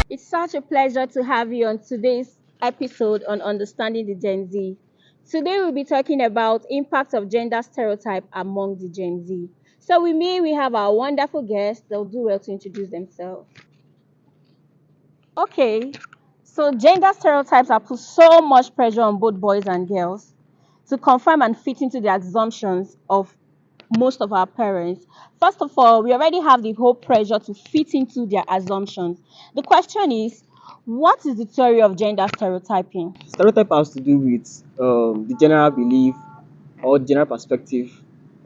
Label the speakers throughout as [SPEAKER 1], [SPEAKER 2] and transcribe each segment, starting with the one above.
[SPEAKER 1] It's such a pleasure to have you on today's episode on understanding the Gen Z. Today we'll be talking about impact of gender stereotype among the Gen Z. So with me we have our wonderful guests. They'll do well to introduce themselves. Okay, so gender stereotypes are put so much pressure on both boys and girls to conform and fit into the assumptions of most of our parents. First of all, we already have the whole pressure to fit into their assumptions. The question is, what is the theory of gender stereotyping?
[SPEAKER 2] Stereotype has to do with the general belief or general perspective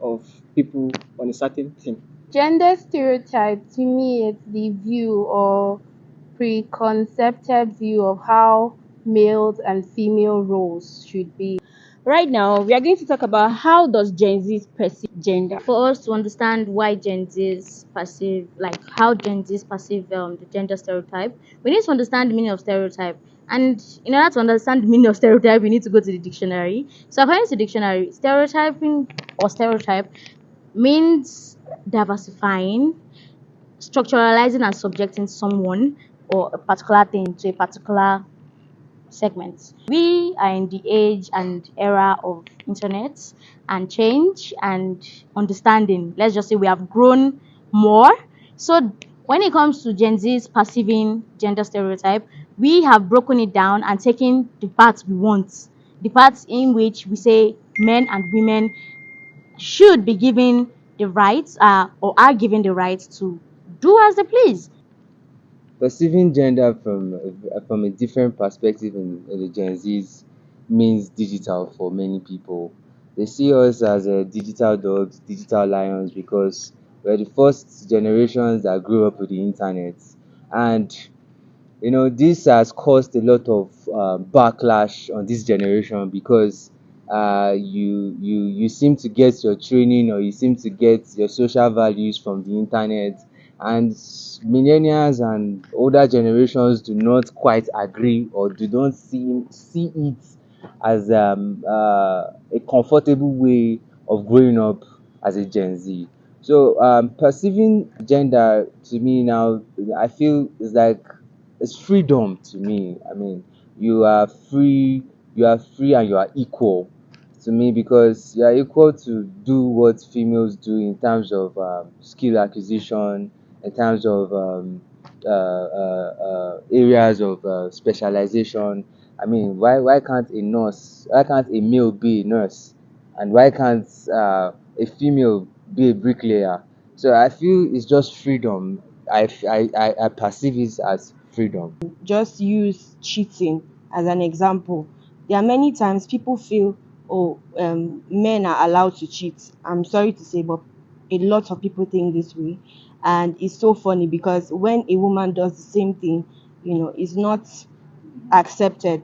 [SPEAKER 2] of people on a certain thing.
[SPEAKER 3] Gender stereotype to me is the view or preconceived view of how male and female roles should be.
[SPEAKER 1] Right now, we are going to talk about how does Gen Z perceive gender.
[SPEAKER 4] For us to understand why Gen Z's perceive, like how Gen Z's perceive the gender stereotype, we need to understand the meaning of stereotype. And in order to understand the meaning of stereotype, we need to go to the dictionary. So according to the dictionary, stereotyping or stereotype means diversifying, structuralizing and subjecting someone or a particular thing to a particular segment. We are in the age and era of internet and change and understanding. Let's just say we have grown more. So when it comes to Gen Z's perceiving gender stereotype, we have broken it down and taken the parts we want. The parts in which we say men and women should be given the rights or are given the rights to do as they please.
[SPEAKER 5] Perceiving gender from a different perspective in the Gen Zs means digital for many people. They see us as digital dogs, digital lions, because we're the first generations that grew up with the internet, and this has caused a lot of backlash on this generation because you seem to get your training or you seem to get your social values from the internet, and millennials and older generations do not quite agree or do not see it as a comfortable way of growing up as a Gen Z. So perceiving gender to me now, I feel is like it's freedom to me. I mean, you are free and you are equal to me because you are equal to do what females do in terms of skill acquisition, in terms of areas of specialization. I mean, why can't a nurse, why can't a male be a nurse, and why can't a female be a bricklayer? So I feel it's just freedom. I perceive it as freedom.
[SPEAKER 6] Just use cheating as an example. There are many times people feel, oh, men are allowed to cheat. I'm sorry to say, but a lot of people think this way. And it's so funny because when a woman does the same thing, it's not accepted.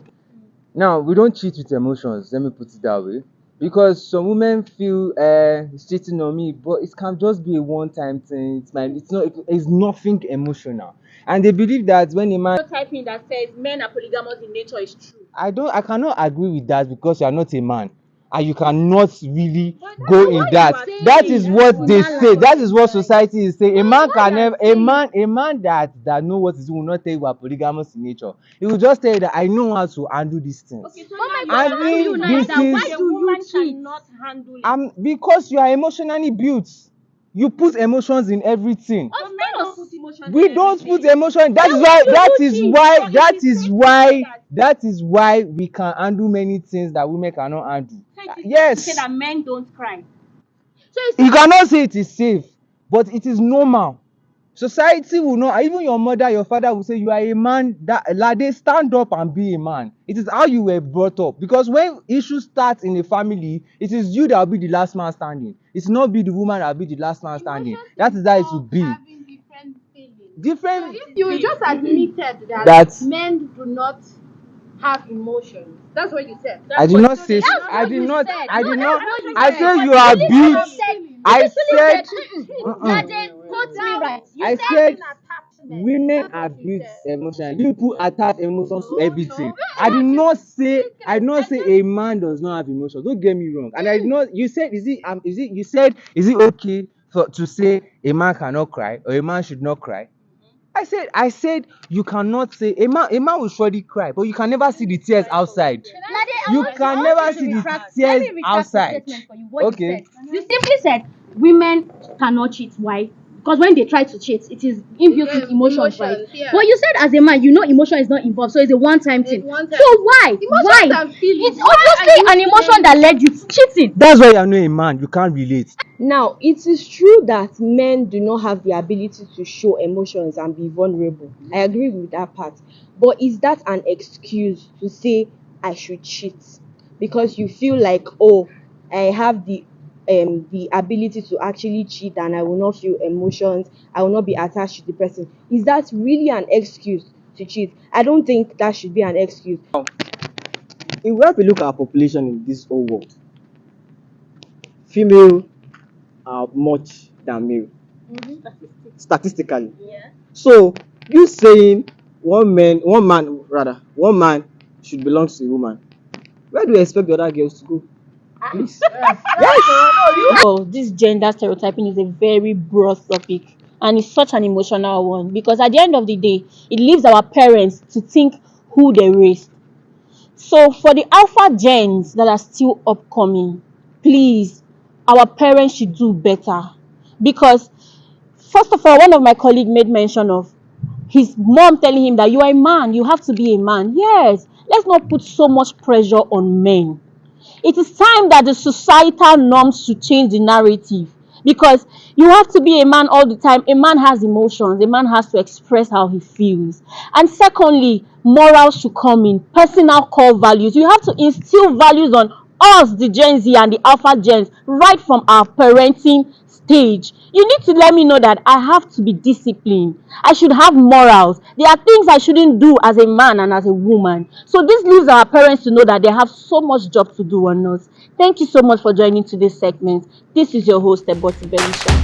[SPEAKER 5] Now, we don't cheat with emotions, let me put it that way. Because some women feel it's cheating on me, but it can just be a one-time thing. It's nothing emotional. And they believe that when a man,
[SPEAKER 1] Stereotyping that says men are polygamous in nature is true.
[SPEAKER 5] I cannot agree with that because you are not a man and you cannot really
[SPEAKER 1] But
[SPEAKER 5] go
[SPEAKER 1] that's
[SPEAKER 5] in
[SPEAKER 1] what
[SPEAKER 5] that.
[SPEAKER 1] you are saying.
[SPEAKER 5] That is what
[SPEAKER 1] That's
[SPEAKER 5] they
[SPEAKER 1] what
[SPEAKER 5] say. That is what society is saying. A man
[SPEAKER 1] what
[SPEAKER 5] can
[SPEAKER 1] you are
[SPEAKER 5] never,
[SPEAKER 1] saying.
[SPEAKER 5] a man that know what is doing will not tell you we are polygamous in nature. He will just tell you that I know how to handle these things.
[SPEAKER 1] Okay, so
[SPEAKER 4] my
[SPEAKER 1] now
[SPEAKER 5] I
[SPEAKER 1] you are
[SPEAKER 5] think
[SPEAKER 1] asking
[SPEAKER 5] this
[SPEAKER 1] that why
[SPEAKER 5] is
[SPEAKER 1] do you cannot handle it?
[SPEAKER 5] because you are emotionally built. You put emotions in everything.
[SPEAKER 1] But men don't put emotions
[SPEAKER 5] We
[SPEAKER 1] in
[SPEAKER 5] don't
[SPEAKER 1] everything.
[SPEAKER 5] put emotion. That
[SPEAKER 1] Then
[SPEAKER 5] is
[SPEAKER 1] why
[SPEAKER 5] why.
[SPEAKER 1] do
[SPEAKER 5] That
[SPEAKER 1] you
[SPEAKER 5] is
[SPEAKER 1] cheat?
[SPEAKER 5] why.
[SPEAKER 1] So
[SPEAKER 5] That
[SPEAKER 1] it is
[SPEAKER 5] is
[SPEAKER 1] safe to
[SPEAKER 5] why.
[SPEAKER 1] say that.
[SPEAKER 5] That is why we can handle many things that women cannot handle.
[SPEAKER 1] So it is safe to
[SPEAKER 5] Yes,
[SPEAKER 1] say that men don't cry.
[SPEAKER 4] So it's
[SPEAKER 5] you cannot say it is safe, but it is normal. Society will not. Even your mother, your father will say you are a man. That lade, stand up and be a man. It is how you were brought up. Because when issues start in a family, it is you that will be the last man standing. It's not be the woman that will be the last man standing. That is how it will be.
[SPEAKER 3] Having different feelings.
[SPEAKER 5] Different.
[SPEAKER 3] You just admitted that
[SPEAKER 5] That
[SPEAKER 3] men do not have emotions. That's what you said.
[SPEAKER 5] I did not say.
[SPEAKER 3] That's
[SPEAKER 5] I
[SPEAKER 3] what
[SPEAKER 5] did
[SPEAKER 3] you
[SPEAKER 5] not.
[SPEAKER 3] said.
[SPEAKER 5] I
[SPEAKER 3] No,
[SPEAKER 5] did
[SPEAKER 3] that's
[SPEAKER 5] not.
[SPEAKER 3] what you
[SPEAKER 5] I
[SPEAKER 3] said.
[SPEAKER 5] said you are built. I said.
[SPEAKER 4] Lade, quote me right. You
[SPEAKER 5] I
[SPEAKER 4] said
[SPEAKER 5] said women are built emotionally. People attach emotions to everything. I did not say. I did not say a man does not have emotions. Don't get me wrong. And I did not. You said you said is it okay to say a man cannot cry or a man should not cry? I said you cannot say a man will surely cry, but you can never see the tears outside. You can never see the tears outside. Okay.
[SPEAKER 4] You simply said women cannot cheat. Why? Because when they try to cheat, it is inbuilt with emotions, right?
[SPEAKER 3] yeah.
[SPEAKER 4] But you said as a man, you know emotion is not involved, so it's a one-time thing.
[SPEAKER 3] one time.
[SPEAKER 4] So why? Why?
[SPEAKER 3] and feelings.
[SPEAKER 4] It's obviously an emotion that led you to cheating.
[SPEAKER 5] That's why you're not a man. You can't relate.
[SPEAKER 6] Now, it is true that men do not have the ability to show emotions and be vulnerable. I agree with that part. But is that an excuse to say I should cheat? Because you feel like, oh, I have the ability to actually cheat and I will not feel emotions, I will not be attached to the person. Is that really an excuse to cheat? I don't think that should be an excuse.
[SPEAKER 2] If we have a look at our population in this whole world, female are much than male statistically. So you saying one man should belong to a woman. Where do you expect the other girls to go? Please.
[SPEAKER 1] Oh, this gender stereotyping is a very broad topic and it's such an emotional one because at the end of the day, it leaves our parents to think who they raised. So for the alpha gens that are still upcoming, please, our parents should do better because first of all, one of my colleagues made mention of his mom telling him that you are a man, you have to be a man. Yes, let's not put so much pressure on men. It is time that the societal norms should change the narrative because you have to be a man all the time. A man has emotions, a man has to express how he feels. And secondly, morals should come in, personal core values. You have to instill values on us, the Gen Z and the Alpha Gens, right from our parenting stage. You need to let me know that I have to be disciplined. I should have morals. There are things I shouldn't do as a man and as a woman. So this leaves our parents to know that they have so much job to do on us. Thank you so much for joining today's segment. This is your host, Eboti Belisha.